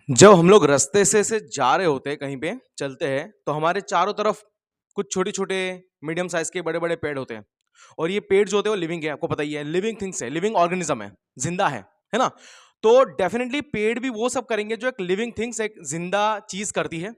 जब हम लोग रास्ते से जा रहे होते हैं, कहीं पे चलते हैं, तो हमारे चारों तरफ कुछ छोटे छोटे मीडियम साइज के बड़े बड़े पेड़ होते हैं। और ये पेड़ जो होते हैं वो लिविंग है, आपको पता ही है, लिविंग थिंग्स है, लिविंग ऑर्गेनिज्म है, जिंदा है ना। तो डेफिनेटली पेड़ भी वो सब करेंगे जो एक लिविंग थिंग्स, एक जिंदा चीज करती है,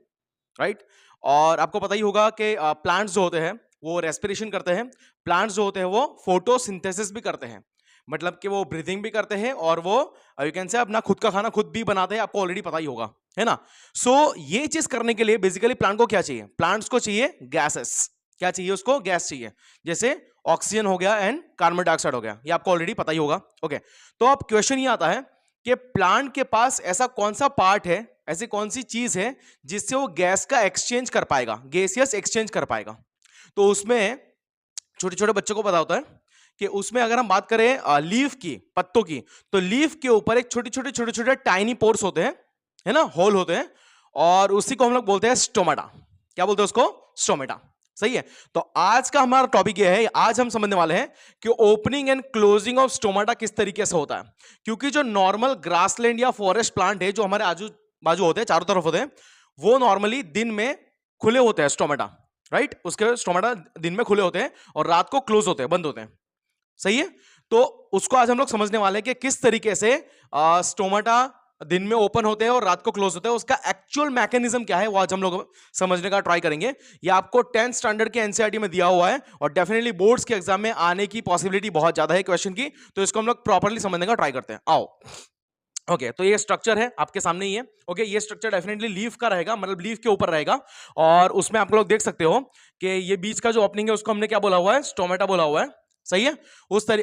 राइट। और आपको पता ही होगा कि प्लांट्स जो होते हैं वो रेस्पिरेशन करते हैं, प्लांट्स जो होते हैं वो फोटोसिंथेसिस भी करते हैं, मतलब कि वो ब्रीथिंग भी करते हैं और वो यू कैन से अपना खुद का खाना खुद भी बनाते हैं, आपको ऑलरेडी पता ही होगा, है ना। सो ये चीज करने के लिए बेसिकली प्लांट को क्या चाहिए, प्लांट्स को चाहिए गैसेस। क्या चाहिए उसको, गैस चाहिए, जैसे ऑक्सीजन हो गया एंड कार्बन डाइऑक्साइड हो गया, ये आपको ऑलरेडी पता ही होगा। ओके, तो अब क्वेश्चन ये आता है कि प्लांट के पास ऐसा कौन सा पार्ट है, ऐसी कौन सी चीज है जिससे वो गैस का एक्सचेंज कर पाएगा, गैसियस एक्सचेंज कर पाएगा। तो उसमें छोटे छोटे बच्चों को पता होता है कि उसमें अगर हम बात करें लीफ की, पत्तों की, तो लीफ के ऊपर एक छोटे छोटे टाइनी पोर्स होते हैं, है ना, होल होते हैं, और उसी को हम लोग बोलते हैं स्टोमेटा। क्या बोलते हैं उसको, स्टोमेटा। सही है। तो आज का हमारा टॉपिक यह है, आज हम समझने वाले हैं कि opening and closing of stomata किस तरीके से होता है। क्योंकि जो नॉर्मल ग्रासलैंड या फॉरेस्ट प्लांट है जो हमारे आजू बाजू होते हैं, चारों तरफ होते हैं, वो नॉर्मली दिन में खुले होते हैं स्टोमेटा, राइट। उसके स्टोमेटा दिन में खुले होते हैं और रात को क्लोज होते हैं, बंद होते हैं। सही है। तो उसको आज हम लोग समझने वाले हैं कि किस तरीके से स्टोमेटा दिन में ओपन होते हैं और रात को क्लोज होते हैं, उसका एक्चुअल मैकेनिज्म क्या है वो आज हम लोग समझने का ट्राई करेंगे। ये आपको 10th स्टैंडर्ड के एनसीईआरटी में दिया हुआ है और डेफिनेटली बोर्ड्स के एग्जाम में आने की पॉसिबिलिटी बहुत ज्यादा है क्वेश्चन की, तो इसको हम लोग प्रॉपर्ली समझने का ट्राई करते हैं। आओ। ओके, तो ये स्ट्रक्चर है आपके सामने ही है। ओके, ये स्ट्रक्चर डेफिनेटली लीफ का रहेगा, मतलब लीफ के ऊपर रहेगा, और उसमें आप लोग देख सकते हो कि ये बीच का जो ओपनिंग है उसको हमने क्या बोला हुआ है, स्टोमेटा बोला हुआ है। सही है।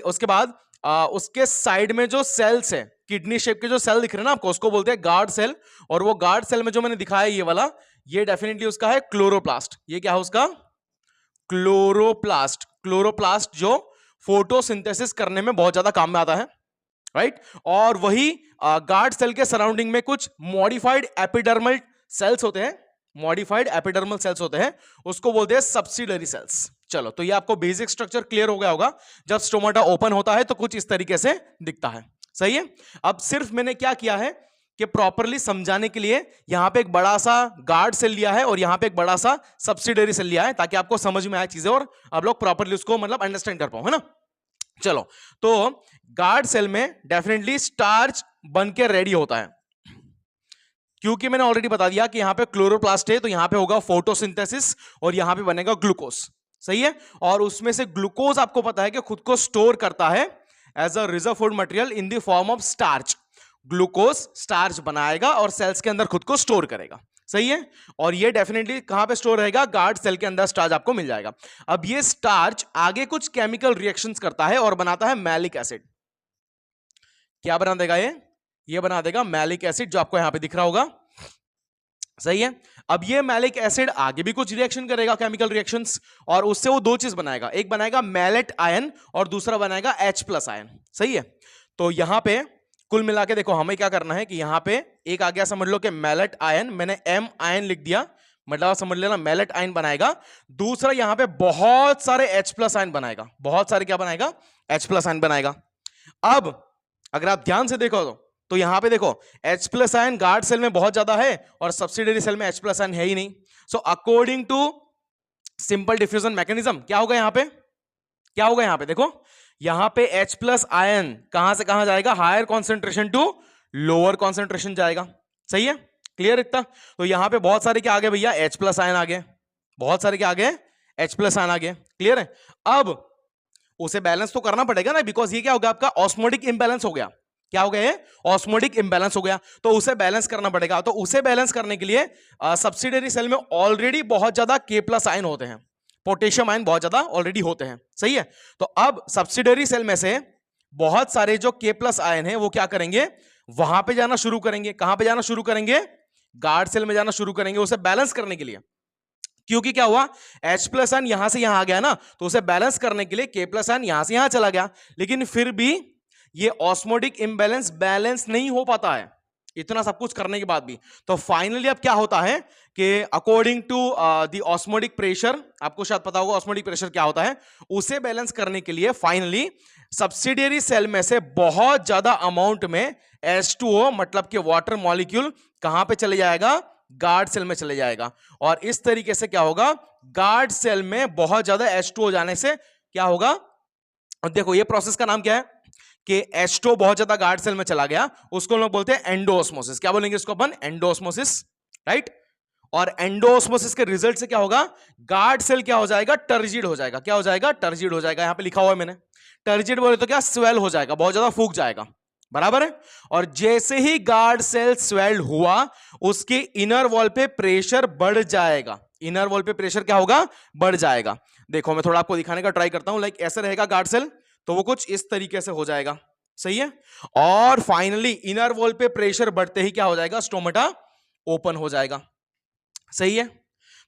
उसके बाद उसके साइड में जो सेल्स है, किडनी शेप के जो सेल दिख रहे हैं ना आपको, उसको बोलते हैं गार्ड सेल। और वो गार्ड सेल में जो मैंने दिखाया ये वाला, ये डेफिनेटली उसका है क्लोरोप्लास्ट। ये क्या है उसका, क्लोरोप्लास्ट। क्लोरोप्लास्ट जो फोटोसिंथेसिस करने में बहुत ज्यादा काम में आता है, राइट। और वही गार्ड सेल के सराउंडिंग में कुछ मॉडिफाइड एपिडर्मल सेल्स होते हैं, मॉडिफाइड एपिडर्मल सेल्स होते हैं, उसको बोलते हैं सब्सिडरी सेल्स। चलो, तो ये आपको बेसिक स्ट्रक्चर क्लियर हो गया होगा। जब स्टोमेटा ओपन होता है तो कुछ इस तरीके से दिखता है। सही है। अब सिर्फ मैंने क्या किया है कि प्रॉपरली समझाने के लिए यहां पे एक बड़ा सा गार्ड सेल लिया है और यहां पे एक बड़ा सा सब्सिडरी सेल लिया है, ताकि आपको समझ में आए चीजें और आप लोग प्रॉपरली उसको मतलब अंडरस्टैंड कर पाओ, है ना। चलो, तो गार्ड सेल में डेफिनेटली स्टार्च बन के रेडी होता है, क्योंकि मैंने ऑलरेडी बता दिया कि यहां पे क्लोरोप्लास्ट है, तो यहां पे होगा फोटोसिंथेसिस और यहां पे बनेगा ग्लूकोज। सही है। और उसमें से ग्लूकोज आपको पता है कि खुद को स्टोर करता है as a reserve food material in the form of starch. Glucose starch बनाएगा और सेल्स के अंदर खुद को स्टोर करेगा। सही है। और ये डेफिनेटली कहां पे स्टोर रहेगा, गार्ड सेल के अंदर स्टार्च आपको मिल जाएगा। अब ये स्टार्च आगे कुछ केमिकल रिएक्शंस करता है और बनाता है मैलिक एसिड। क्या बना देगा ये बना देगा मैलिक एसिड, जो आपको यहां पे दिख रहा होगा। सही है। अब ये मैलिक एसिड आगे भी कुछ रिएक्शन करेगा, केमिकल रिएक्शंस, और उससे वो दो चीज बनाएगा, एक बनाएगा मैलेट आयन और दूसरा बनाएगा H+ आयन। सही है। तो यहां पे कुल मिला के देखो हमें क्या करना है कि यहां पे एक आ गया, समझ लो कि मैलेट आयन, मैंने M आयन लिख दिया, मतलब समझ लेना मैलेट आयन बनाएगा। दूसरा यहां पे बहुत सारे H+ आयन बनाएगा, बहुत सारे क्या बनाएगा, H+ आयन बनाएगा। अब अगर आप ध्यान से देखो तो यहां पे देखो H+ आयन गार्ड सेल में बहुत ज्यादा है और सब्सिडरी सेल में H+ आयन है ही नहीं। So according to simple diffusion mechanism क्या होगा यहां पे, क्या होगा यहां पे देखो, यहां पे H+ आयन कहां से कहां जाएगा, higher concentration to lower concentration जाएगा। सही है, क्लियर इतना। तो यहां पे बहुत सारे क्या आ गए भैया, H+ आयन आ गए, बहुत सारे क्या आ गए, H+ आयन आ गए। क्लियर है। अब उसे बैलेंस तो करना पड़ेगा ना, बिकॉज ये क्या हो गया आपका, ऑस्मोटिक इंबैलेंस हो गया। क्या हो गया, ऑस्मोटिक इंबैलेंस हो गया, तो उसे बैलेंस करना पड़ेगा। तो उसे बैलेंस करने के लिए सब्सिडरी सेल में ऑलरेडी बहुत ज्यादा K+ आयन होते हैं, पोटेशियम आयन बहुत ज्यादा ऑलरेडी होते हैं। सही है। तो अब सब्सिडरी सेल में से बहुत सारे जो K+ आयन है वो क्या करेंगे, वहां पे जाना शुरू करेंगे। कहां पे जाना शुरू करेंगे, गार्ड सेल में जाना शुरू करेंगे, उसे बैलेंस करने के लिए। क्योंकि क्या हुआ, H+ आयन यहां से यहां आ गया ना, तो उसे बैलेंस करने के लिए K+ आयन यहां से यहां चला गया, लेकिन फिर भी ये ऑस्मोटिक इंबैलेंस बैलेंस नहीं हो पाता है। इतना सब कुछ करने के बाद भी। तो फाइनली अब क्या होता है कि according to the osmotic pressure, आपको शायद पता होगा ऑस्मोटिक प्रेशर क्या होता है, उसे बैलेंस करने के लिए फाइनली सब्सिडियरी सेल में से बहुत ज्यादा अमाउंट में H2O मतलब कि वाटर मॉलिक्यूल कहां पे चले जाएगा, गार्ड सेल में चले जाएगा। और इस तरीके से क्या होगा, गार्ड सेल में बहुत ज्यादा H2O जाने से क्या होगा, और देखो ये प्रोसेस का नाम क्या है कि H2O बहुत ज्यादा गार्ड सेल में चला गया, उसको हम लोग बोलते हैं एंडोऑस्मोसिस। क्या बोलेंगे इसको अपन, एंडोऑस्मोसिस, राइट। और एंडोऑस्मोसिस के रिजल्ट से क्या होगा, गार्ड सेल क्या हो जाएगा, टर्जिड हो जाएगा। क्या हो जाएगा, टर्जिड हो जाएगा। यहां पे लिखा हुआ है मैंने, टर्जिड बोले तो क्या, स्वेल हो जाएगा, बहुत ज्यादा फूक जाएगा, बराबर है। और जैसे ही गार्ड सेल स्वेल्ड हुआ, उसके इनर वॉल पे प्रेशर बढ़ जाएगा, इनर वॉल पे प्रेशर क्या होगा, बढ़ जाएगा। देखो मैं थोड़ा आपको दिखाने का ट्राई करता हूं, लाइक ऐसे रहेगा गार्ड सेल, तो वो कुछ इस तरीके से हो जाएगा, सही है। और फाइनली इनर वॉल पे प्रेशर बढ़ते ही क्या हो जाएगा, स्टोमेटा ओपन हो जाएगा, सही है।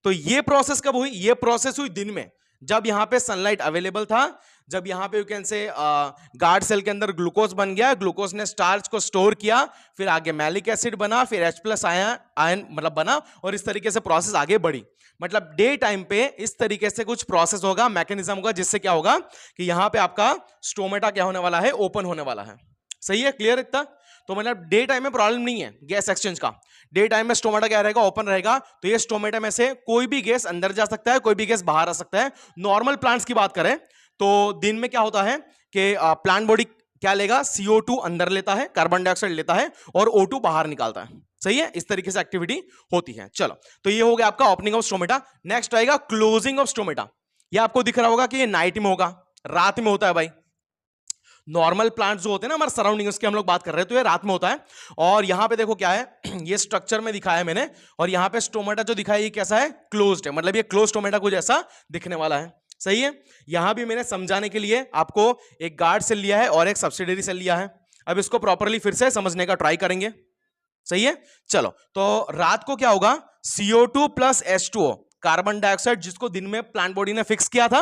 तो ये प्रोसेस कब हुई, ये प्रोसेस हुई दिन में, जब यहां पे सनलाइट अवेलेबल था, जब यहां पे you can say guard cell के अंदर ग्लूकोज बन गया, ग्लूकोज ने स्टार्च को स्टोर किया, फिर आगे मैलिक एसिड बना, फिर H+ आयन मतलब बना, और इस तरीके से प्रोसेस आगे बढ़ी। मतलब डे टाइम पे इस तरीके से कुछ प्रोसेस होगा, मैकेनिज्म होगा, जिससे क्या होगा कि यहां पे आपका स्टोमेटा क्या होने वाला है, ओपन होने वाला है, सही है, क्लियर इतना। तो मतलब डे टाइम में प्रॉब्लम नहीं है गैस एक्सचेंज का, डे टाइम में स्टोमेटा क्या रहेगा, ओपन रहेगा। तो ये स्टोमेटा में से कोई भी गैस अंदर जा सकता है, कोई भी गैस बाहर आ सकता है। नॉर्मल प्लांट्स की बात करें तो दिन में क्या होता है कि प्लांट बॉडी क्या लेगा, CO2 अंदर लेता है, कार्बन डाइऑक्साइड लेता है, और O2 बाहर निकालता है, सही है। इस तरीके से एक्टिविटी होती है। चलो, तो ये हो गया आपका ओपनिंग ऑफ स्टोमेटा। नेक्स्ट आएगा क्लोजिंग ऑफ स्टोमेटा। ये आपको दिख रहा होगा कि ये नाइट में होगा, रात में होता है भाई। नॉर्मल प्लांट्स जो होते हैं ना हमारे सराउंडिंग, उसकी हम लोग बात कर रहे हैं, तो ये रात में होता है। और यहां पे देखो क्या है, ये स्ट्रक्चर में दिखाया है मैंने, और यहां पे स्टोमेटा जो दिखाया ये कैसा है, क्लोज्ड है, मतलब ये क्लोज स्टोमेटा कुछ ऐसा दिखने वाला है, सही है। यहां भी मैंने समझाने के लिए आपको एक गार्ड सेल लिया है और एक सब्सिडरी सेल लिया है। अब इसको प्रॉपरली फिर से समझने का ट्राई करेंगे, सही है। चलो, तो रात को क्या होगा, CO2 plus H2O, carbon dioxide जिसको दिन में प्लांट बॉडी ने फिक्स किया था,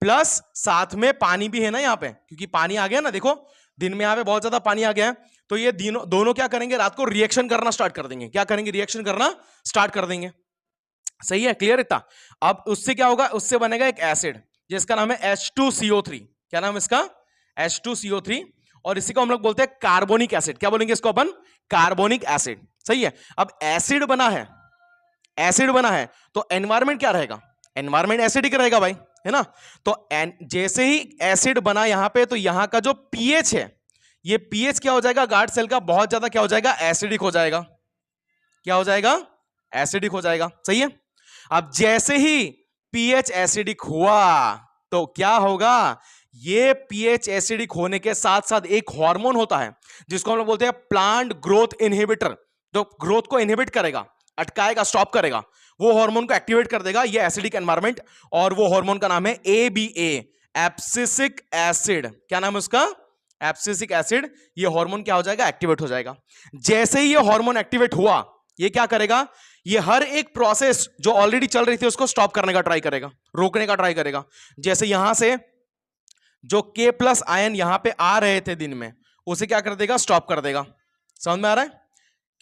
प्लस साथ में पानी भी है ना यहाँ पे, क्योंकि पानी आ गया ना, देखो दिन में यहाँ पे बहुत ज्यादा पानी आ गया है। तो ये दोनों क्या करेंगे, रात को रिएक्शन करना स्टार्ट कर देंगे। क्या करेंगे, रिएक्शन करना स्टार्ट कर देंगे, सही है, क्लियर इतना। अब उससे क्या होगा, उससे बनेगा एक एसिड जिसका नाम है H2CO3। क्या नाम है इसका, H2CO3। और इसी को हम लोग बोलते हैं कार्बोनिक एसिड। क्या बोलेंगे इसको अपन, कार्बोनिक एसिड, सही है। अब एसिड बना है, एसिड बना है, तो एनवायरमेंट क्या रहेगा, एनवायरमेंट एसिडिक रहेगा भाई, है ना। तो जैसे ही एसिड बना यहां पे, तो यहां का जो पीएच है, ये पीएच क्या हो जाएगा, गार्ड सेल का बहुत ज्यादा क्या हो जाएगा, एसिडिक हो जाएगा। क्या हो जाएगा, एसिडिक हो जाएगा, सही है। अब जैसे ही पीएच एसिडिक हुआ तो क्या होगा, ये पीएच एसिडिक होने के साथ साथ एक हार्मोन होता है जिसको हम लोग बोलते हैं प्लांट ग्रोथ इनहिबिटर, जो ग्रोथ को इनहिबिट करेगा, अटकाएगा, स्टॉप करेगा, वो हार्मोन को एक्टिवेट कर देगा ये एसिडिक एनवायरनमेंट। और वो हार्मोन का नाम है ABA, एब्सिसिक एसिड। क्या नाम है उसका, एब्सिसिक एसिड। ये हार्मोन क्या हो जाएगा, एक्टिवेट हो जाएगा। जैसे ही ये हार्मोन एक्टिवेट हुआ, ये क्या करेगा, ये हर एक प्रोसेस जो ऑलरेडी चल रही थी उसको स्टॉप करने का ट्राई करेगा, रोकने का ट्राई करेगा। जैसे यहां से जो K+ आयन यहां पे आ रहे थे दिन में, उसे क्या कर देगा, स्टॉप कर देगा। समझ में आ रहा है,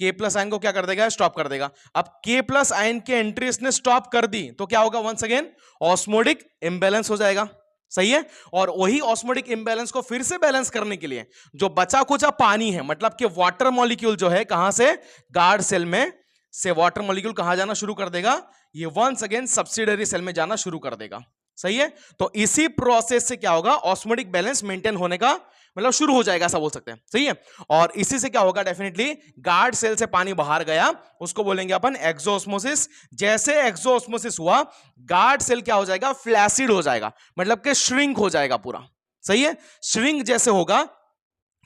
K+ आयन को क्या कर देगा, स्टॉप कर देगा। अब K+ आयन के एंट्री इसने स्टॉप कर दी तो क्या होगा, वंस अगेन ऑस्मोटिक इंबैलेंस हो जाएगा, सही है। और वही ऑस्मोटिक इंबैलेंस को फिर से बैलेंस करने के लिए जो बचा कुचा पानी है, मतलब कि वाटर मॉलिक्यूल जो है, कहां से, गार्ड सेल में से वाटर मॉलिक्यूल कहां जाना शुरू कर देगा, ये वंस अगेन सब्सिडरी सेल में जाना शुरू कर देगा, सही है। तो इसी प्रोसेस से क्या होगा, ऑस्मोटिक बैलेंस मेंटेन होने का मतलब शुरू हो जाएगा, ऐसा बोल सकते हैं, सही है। और इसी से क्या होगा, डेफिनेटली गार्ड सेल से पानी बाहर गया, उसको बोलेंगे अपन एक्सोऑस्मोसिस। जैसे एक्सोऑस्मोसिस हुआ, गार्ड सेल क्या हो जाएगा, फ्लैसिड हो जाएगा, मतलब कि श्रिंक हो जाएगा पूरा, सही है। श्रिंक जैसे होगा,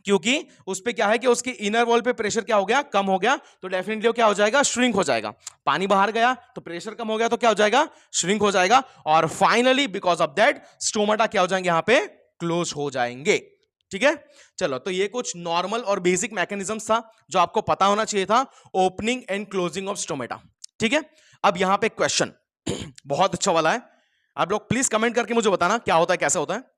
क्योंकि उस पे क्या है कि उसके इनर वॉल पे प्रेशर क्या हो गया, कम हो गया, तो डेफिनेटली क्या हो जाएगा, श्रिंक हो जाएगा। पानी बाहर गया तो प्रेशर कम हो गया, तो क्या हो जाएगा, श्रिंक हो जाएगा। और finally because of that stomata क्या हो जाएंगे, यहां पे क्लोज हो जाएंगे, ठीक है। चलो, तो ये कुछ नॉर्मल और बेसिक मैकेनिज्म्स था जो आपको पता होना चाहिए था, opening and closing of stomata, ठीक है। अब यहां पे क्वेश्चन बहुत अच्छा वाला है, आप लोग प्लीज कमेंट करके मुझे बताना क्या होता है, कैसे होता है।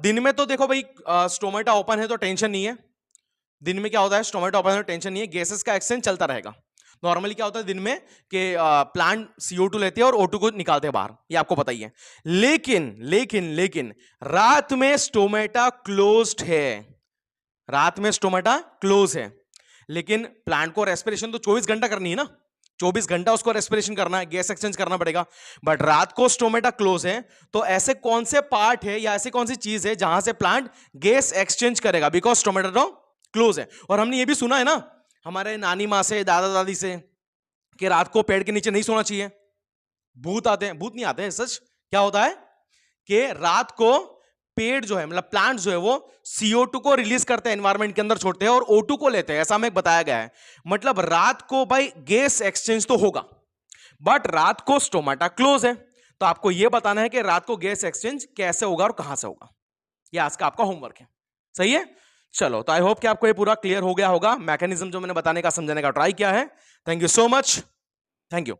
दिन में तो देखो भाई स्टोमेटा ओपन है तो टेंशन नहीं है, दिन में क्या होता है, स्टोमेटो में टेंशन नहीं है, गैसेस का एक्सचेंज चलता रहेगा। नॉर्मली क्या होता है दिन में कि प्लांट CO2 लेते हैं और O2 को निकालते हैं बाहर, ये आपको पता ही है। लेकिन लेकिन लेकिन रात में स्टोमेटा क्लोज्ड है, रात में स्टोमेटा क्लोज है, लेकिन प्लांट को रेस्पिरेशन तो 24 घंटा करनी है ना, 24 घंटा उसको रेस्पिरेशन करना है, गैस एक्सचेंज करना पड़ेगा। बट रात को स्टोमेटा क्लोज है, तो ऐसे कौन से पार्ट है या ऐसी कौन सी चीज है जहां से प्लांट गैस एक्सचेंज करेगा, बिकॉज स्टोमेटा तो क्लोज है। और हमने ये भी सुना है ना हमारे नानी माँ से, दादा दादी से, कि रात को पेड़ के नीचे नहीं सोना चाहिए, भूत आते हैं। भूत नहीं आते हैं, सच क्या होता है कि रात को पेड़ जो है, मतलब प्लांट जो है, वो CO2 को रिलीज करते हैं, एनवायरमेंट के अंदर छोड़ते हैं और O2 को लेते हैं, ऐसा हमें बताया गया है। मतलब रात को भाई गैस एक्सचेंज तो होगा, बट रात को स्टोमेटा क्लोज है, तो आपको यह बताना है कि रात को गैस एक्सचेंज कैसे होगा और कहां से होगा। यह आज का आपका होमवर्क है, सही है। चलो, तो आई होप कि आपको ये पूरा क्लियर हो गया होगा, मैकेनिज्म जो मैंने बताने का, समझाने का ट्राई किया है। Thank you so much, thank you.